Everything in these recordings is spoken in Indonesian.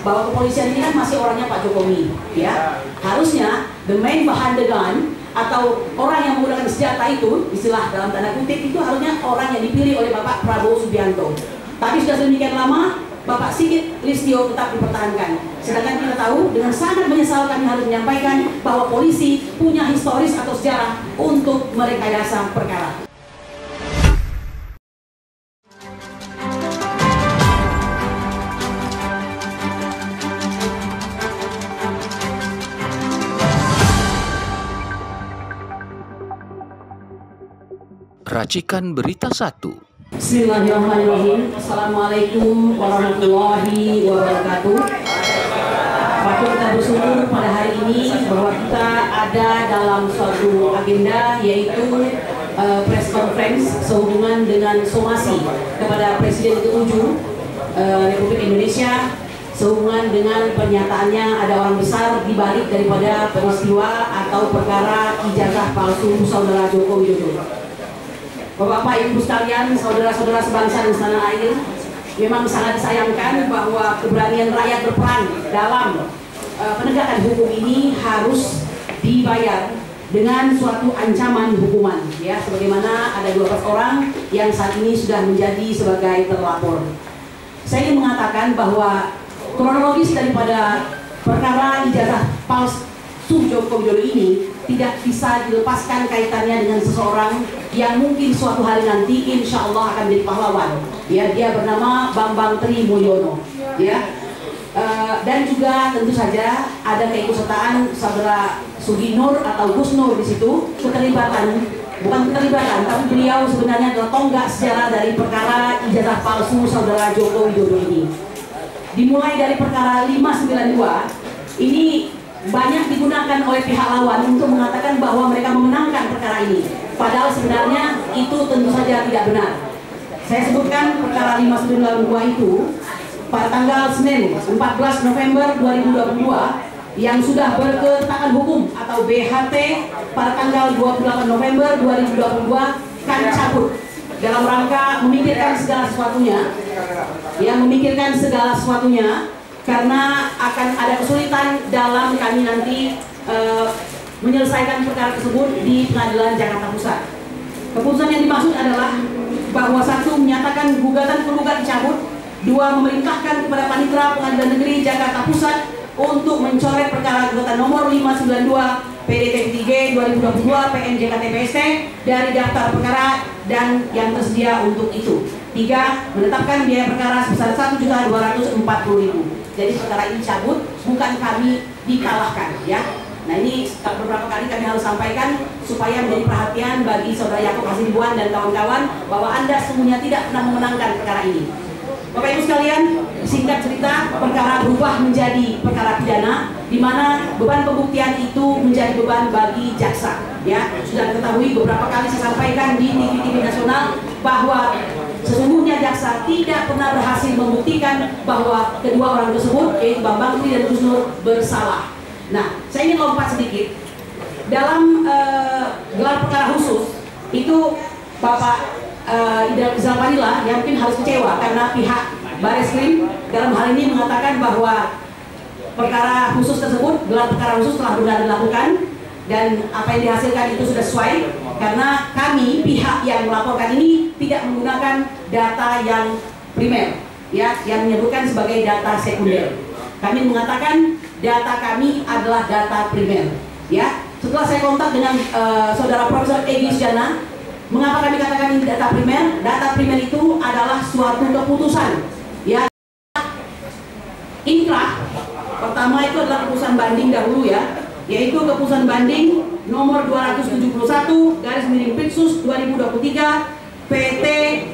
bahwa kepolisian ini kan masih orangnya Pak Jokowi, ya. Harusnya the man behind the gun atau orang yang menggunakan senjata itu, istilah dalam tanda kutip, itu harusnya orang yang dipilih oleh Bapak Prabowo Subianto. Tapi sudah sedemikian lama Bapak Sigit Listio tetap dipertahankan. Sedangkan kita tahu dengan sangat menyesal kami harus menyampaikan bahwa polisi punya historis atau sejarah untuk merekayasa perkara. Racikan Berita 1. Bismillahirrahmanirrahim. Assalamualaikum warahmatullahi wabarakatuh. Patut kita bersyukur pada hari ini bahwa kita ada dalam suatu agenda, yaitu press conference sehubungan dengan somasi kepada Presiden ke-7 Republik Indonesia sehubungan dengan pernyataannya ada orang besar di balik daripada peristiwa atau perkara ijazah palsu saudara Joko Widodo. Bapak-bapak, ibu sekalian, saudara-saudara sebangsa dan setanah air, memang sangat disayangkan bahwa keberanian rakyat berperan dalam penegakan hukum ini harus dibayar dengan suatu ancaman hukuman, ya, sebagaimana ada 12 orang yang saat ini sudah menjadi sebagai terlapor. Saya ingin mengatakan bahwa kronologis daripada perkara ijazah palsu Joko Widodo ini tidak bisa dilepaskan kaitannya dengan seseorang yang mungkin suatu hari nanti insya Allah akan menjadi pahlawan. Ya, dia bernama Bambang Tri Mulyono. Ya, dan juga tentu saja ada keikutsertaan saudara Suginur atau Gus Nur di situ, bukan keterlibatan, tapi beliau sebenarnya adalah tonggak sejarah dari perkara ijazah palsu saudara Joko Widodo ini. Dimulai dari perkara 592 ini banyak digunakan oleh pihak lawan untuk mengatakan bahwa mereka memenangkan perkara ini. Padahal sebenarnya itu tentu saja tidak benar. Saya sebutkan perkara 592 itu pada tanggal Senin 14 November 2022 yang sudah berkekuatan hukum atau BHT pada tanggal 28 November 2022 kan cabut dalam rangka memikirkan segala sesuatunya. Ya, memikirkan segala sesuatunya karena akan ada kesulitan dalam kami nanti menyelesaikan perkara tersebut di Pengadilan Jakarta Pusat. Keputusan yang dimaksud adalah bahwa 1. Menyatakan gugatan penggugat dicabut, 2. Memerintahkan kepada Panitera Pengadilan Negeri Jakarta Pusat untuk mencoret perkara gugatan nomor 592 PDT 3 2022 PNJKTPST dari daftar perkara dan yang tersedia untuk itu. 3. Menetapkan biaya perkara sebesar Rp1.240.000. Jadi perkara ini cabut, bukan kami dikalahkan, ya. Nah, ini beberapa kali kami harus sampaikan supaya menjadi perhatian bagi saudara Yaakob Hasibuan dan kawan-kawan bahwa Anda semuanya tidak pernah memenangkan perkara ini. Bapak Ibu sekalian, singkat cerita, perkara berubah menjadi perkara pidana, di mana beban pembuktian itu menjadi beban bagi jaksa. Ya, sudah diketahui beberapa kali saya sampaikan di TV-TV nasional bahwa sesungguhnya jaksa tidak pernah berhasil membuktikan bahwa kedua orang tersebut, yaitu Bambang Tri dan Gus Nur, bersalah. Nah, saya ingin lompat sedikit. Dalam gelar perkara khusus, itu Bapak Idam Panila yang mungkin harus kecewa karena pihak Bareskrim dalam hal ini mengatakan bahwa perkara khusus tersebut, gelar perkara khusus telah benar dilakukan dan apa yang dihasilkan itu sudah sesuai karena kami pihak yang melaporkan ini tidak menggunakan data yang primer, ya, yang menyebutkan sebagai data sekunder. Kami mengatakan data kami adalah data primer, ya. Setelah saya kontak dengan saudara Profesor Egy Sujana, mengapa kami katakan ini data primer? Data primer itu adalah suatu keputusan, ya. Inkrah pertama itu adalah keputusan banding dahulu, ya, yaitu keputusan banding nomor 271/Piksus 2023 PT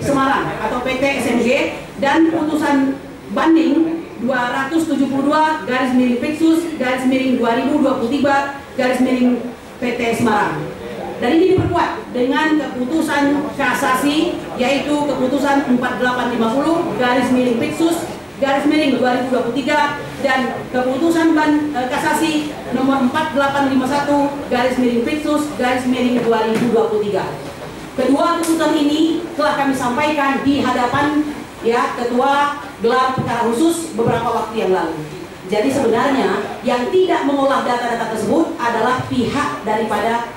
Semarang atau PT SMG dan putusan banding 272/Piksus 2023 PT Semarang. Dan ini diperkuat dengan keputusan kasasi yaitu keputusan 4850/Piksus 2023 dan keputusan kasasi nomor 4851/Piksus 2023. Kedua keputusan ini telah kami sampaikan di hadapan ya ketua gelar perkara khusus beberapa waktu yang lalu. Jadi sebenarnya yang tidak mengolah data-data tersebut adalah pihak daripada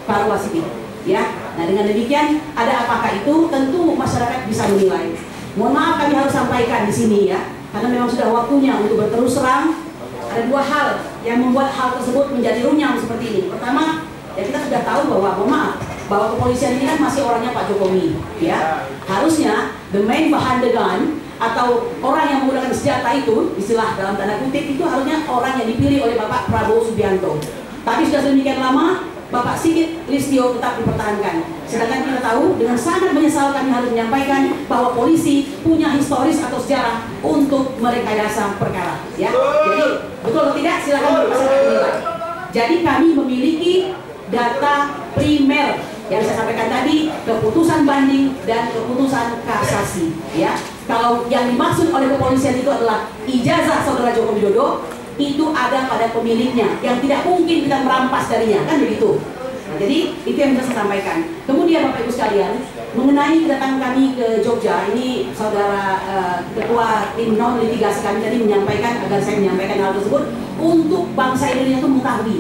Farwa Siti, ya. Nah dengan demikian ada apakah itu tentu masyarakat bisa menilai. Mohon maaf kami harus sampaikan di sini ya, karena memang sudah waktunya untuk berterus terang. Ada dua hal yang membuat hal tersebut menjadi runyam seperti ini. Pertama, ya kita sudah tahu bahwa, mohon maaf, bahwa kepolisian ini kan masih orangnya Pak Jokowi, ya. Harusnya the man behind the gun atau orang yang menggunakan senjata itu, istilah dalam tanda kutip itu harusnya orang yang dipilih oleh Bapak Prabowo Subianto. Tapi sudah sedemikian lama Bapak Sigit Listio tetap dipertahankan. Sedangkan kita tahu dengan sangat menyesal kami harus menyampaikan bahwa polisi punya historis atau sejarah untuk merekayasa perkara. Ya, jadi betul atau tidak silakan masyarakat menilai. Jadi kami memiliki data primer yang saya sampaikan tadi, keputusan banding dan keputusan kasasi. Ya, kalau yang dimaksud oleh kepolisian itu adalah ijazah saudara Joko Widodo, itu ada pada pemiliknya yang tidak mungkin kita merampas darinya, kan begitu. Nah, jadi itu yang bisa saya sampaikan. Kemudian Bapak Ibu sekalian, mengenai kedatangan kami ke Jogja, ini saudara ketua tim non litigasi kami tadi menyampaikan agar saya menyampaikan hal tersebut untuk bangsa Indonesia itu mengetahui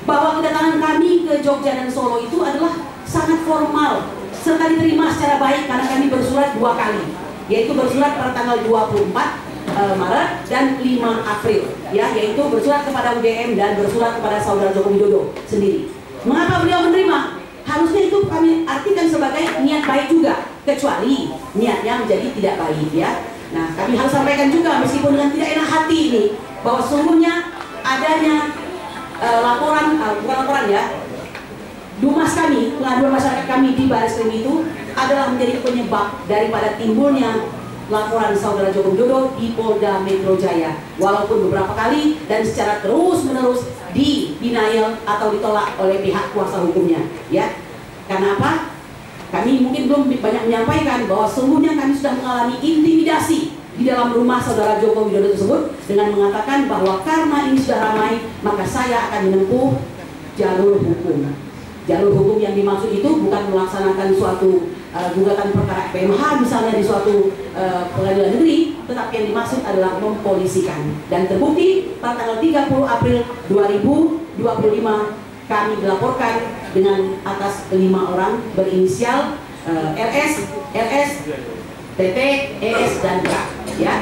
bahwa kedatangan kami ke Jogja dan Solo itu adalah sangat formal serta diterima secara baik karena kami bersurat 2 kali, yaitu bersurat pada tanggal 24 Maret dan 5 April, ya, yaitu bersurat kepada UGM dan bersurat kepada saudara Joko Widodo sendiri. Mengapa beliau menerima? Harusnya itu kami artikan sebagai niat baik juga, kecuali niatnya menjadi tidak baik, ya. Nah, kami harus sampaikan juga meskipun dengan tidak enak hati ini bahwa sesungguhnya adanya bukan laporan ya, dumas kami, pengaduan masyarakat kami di Barreskrim itu adalah menjadi penyebab daripada timbulnya laporan saudara Joko Widodo di Polda Metro Jaya, walaupun beberapa kali dan secara terus-menerus denial atau ditolak oleh pihak kuasa hukumnya, ya. Karena apa? Kami mungkin belum banyak menyampaikan bahwa sesungguhnya kami sudah mengalami intimidasi di dalam rumah saudara Joko Widodo tersebut dengan mengatakan bahwa karena ini sudah ramai, maka saya akan menempuh jalur hukum. Jalur hukum yang dimaksud itu bukan melaksanakan suatu gugatan perkara PMH misalnya di suatu pengadilan negeri, tetapi yang dimaksud adalah mempolisikan. Dan terbukti pada tanggal 30 April 2025 kami dilaporkan dengan atas 5 orang berinisial RS, TT, ES, dan K. Ya,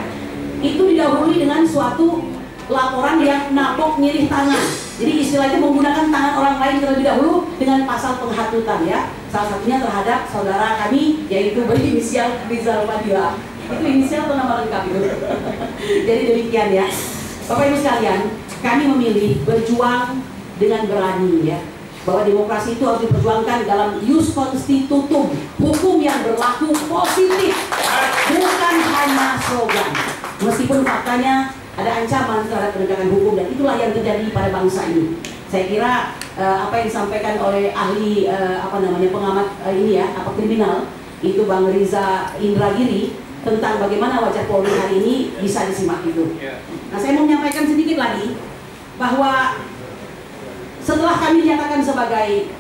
itu didahului dengan suatu laporan yang napok nyirih tangan. Jadi istilah itu menggunakan tangan orang lain terlebih dahulu dengan pasal penghatutan, ya. Salah satunya terhadap saudara kami yaitu berinisial Rizal Fadila. Itu inisial atau nama lengkap itu? Jadi demikian ya. Bapak Ibu sekalian, kami memilih berjuang dengan berani, ya. Bahwa demokrasi itu harus diperjuangkan dalam ius constitutum, hukum yang berlaku positif, bukan hanya slogan. Meskipun faktanya ada ancaman terhadap penegakan hukum, dan itulah yang terjadi pada bangsa ini. Saya kira apa yang disampaikan oleh ahli pengamat kriminal itu Bang Riza Indragiri tentang bagaimana wajah Polri hari ini bisa disimak itu. Nah, saya mau menyampaikan sedikit lagi bahwa setelah kami dinyatakan sebagai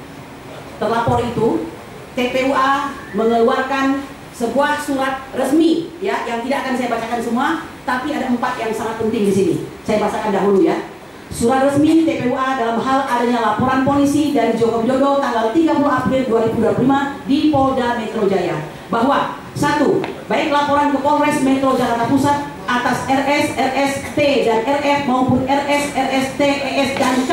terlapor itu, TPUA mengeluarkan sebuah surat resmi, ya, yang tidak akan saya bacakan semua, tapi ada 4 yang sangat penting di sini. Saya bacakan dahulu, ya. Surat resmi TPUA dalam hal adanya laporan polisi dari Joko Widodo tanggal 30 April 2025 di Polda Metro Jaya bahwa 1. Baik laporan ke Polres Metro Jakarta Pusat atas RS, RST, dan RF maupun RS, RST, ES, dan K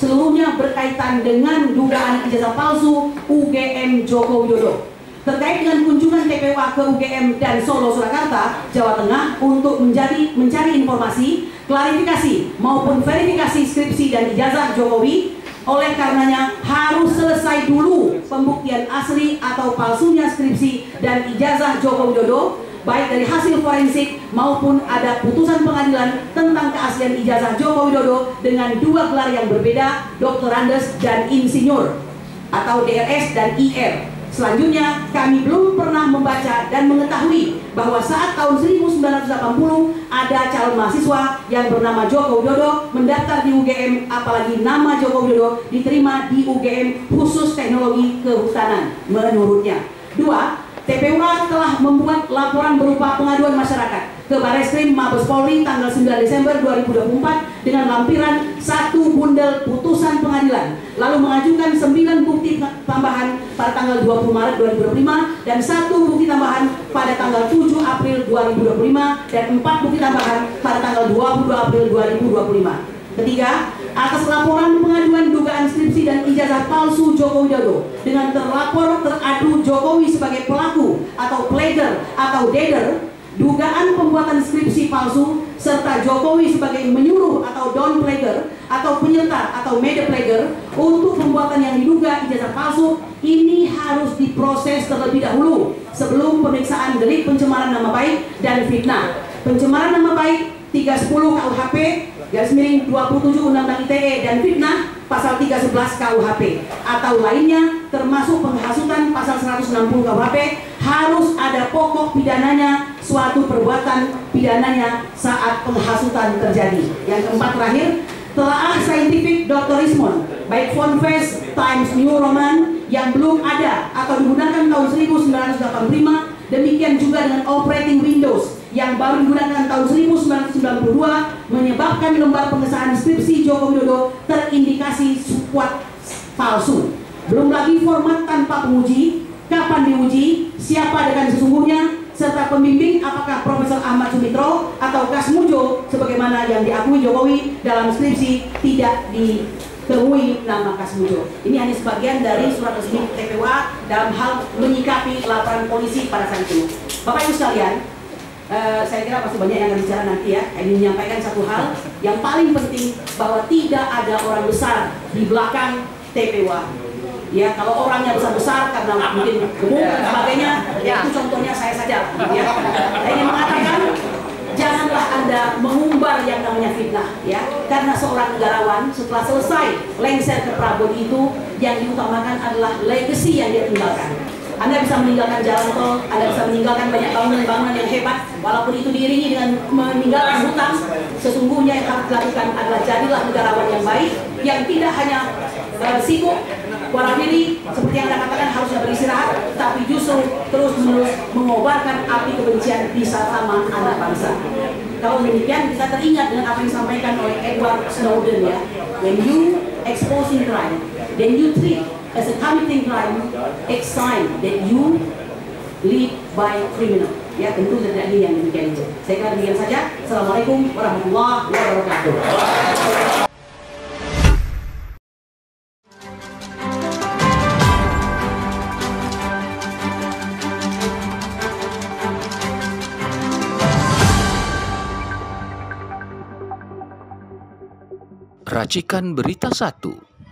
seluruhnya berkaitan dengan dugaan ijazah palsu UGM Joko Widodo. Terkait dengan kunjungan TPUA ke UGM dan Solo, Surakarta, Jawa Tengah untuk mencari informasi, klarifikasi maupun verifikasi skripsi dan ijazah Jokowi, oleh karenanya harus selesai dulu pembuktian asli atau palsunya skripsi dan ijazah Joko Widodo, baik dari hasil forensik maupun ada putusan pengadilan tentang keaslian ijazah Joko Widodo dengan 2 gelar yang berbeda, doktorandes dan insinyur atau DRS dan IR. Selanjutnya, kami belum pernah membaca dan mengetahui bahwa saat tahun 1980 ada calon mahasiswa yang bernama Joko Widodo mendaftar di UGM, apalagi nama Joko Widodo diterima di UGM khusus teknologi kehutanan menurutnya. 2. TPWA telah membuat laporan berupa pengaduan masyarakat ke Barreskrim Mabes Polri tanggal 9 Desember 2024 dengan lampiran 1 bundel putusan pengadilan, lalu mengajukan 9 bukti tambahan pada tanggal 20 Maret 2025 dan 1 bukti tambahan pada tanggal 7 April 2025 dan 4 bukti tambahan pada tanggal 22 April 2025. Ketiga, atas laporan pengaduan dugaan skripsi dan ijazah palsu Joko Widodo dengan terlapor teradu Jokowi sebagai pelaku atau plagier atau dader, dugaan pembuatan skripsi palsu, serta Jokowi sebagai menyuruh atau down plagier atau penyerta atau media plagier untuk pembuatan yang diduga ijazah palsu, ini harus diproses terlebih dahulu sebelum pemeriksaan delik pencemaran nama baik dan fitnah. Pencemaran nama baik 310 KUHP /27 Undang-Undang ITE dan fitnah pasal 311 KUHP atau lainnya termasuk penghasutan pasal 160 KUHP harus ada pokok pidananya, suatu perbuatan pidananya saat penghasutan terjadi. Yang keempat terakhir, telaah saintifik Dr. Rismond baik font face Times New Roman yang belum ada atau digunakan tahun 1985, demikian juga dengan operating Windows yang baru digunakan tahun 1992 menyebabkan lembar pengesahan skripsi Joko Widodo terindikasi kuat palsu. Belum lagi format tanpa penguji, kapan diuji, siapa dengan sesungguhnya, serta pembimbing apakah Profesor Ahmad Sumitro atau Kasmujo sebagaimana yang diakui Jokowi dalam skripsi tidak ditemui nama Kasmujo. Ini hanya sebagian dari surat resmi TPWA dalam hal menyikapi laporan polisi pada saat itu. Bapak Ibu sekalian, saya kira pasti banyak yang akan bicara nanti ya. Ini menyampaikan satu hal yang paling penting, bahwa tidak ada orang besar di belakang TPWA. Ya, kalau orangnya besar-besar karena mungkin gemuk dan sebagainya, ya itu contohnya saya saja. Ya. Saya ingin mengatakan, janganlah Anda mengumbar yang namanya fitnah, ya. Karena seorang negarawan setelah selesai lengser ke Prabowo itu, yang diutamakan adalah legacy yang dia tinggalkan. Anda bisa meninggalkan jalan tol, Anda bisa meninggalkan banyak bangunan-bangunan yang hebat, walaupun itu diiringi dengan meninggalkan hutang. Sesungguhnya yang harus dilakukan adalah jadilah negarawan yang baik, yang tidak hanya sibuk wara diri seperti yang Anda katakan harusnya beristirahat, tapi justru terus-menerus mengobarkan api kebencian di sesama anak bangsa. Kalau demikian, kita teringat dengan apa yang disampaikan oleh Edward Snowden, ya. When you exposing crime, then you treat as a committing crime, it's sign that you lead by criminal. Ya, tentu tidak yang demikian itu. Saya kira demikian saja. Assalamualaikum warahmatullahi wabarakatuh. Racikan Berita 1.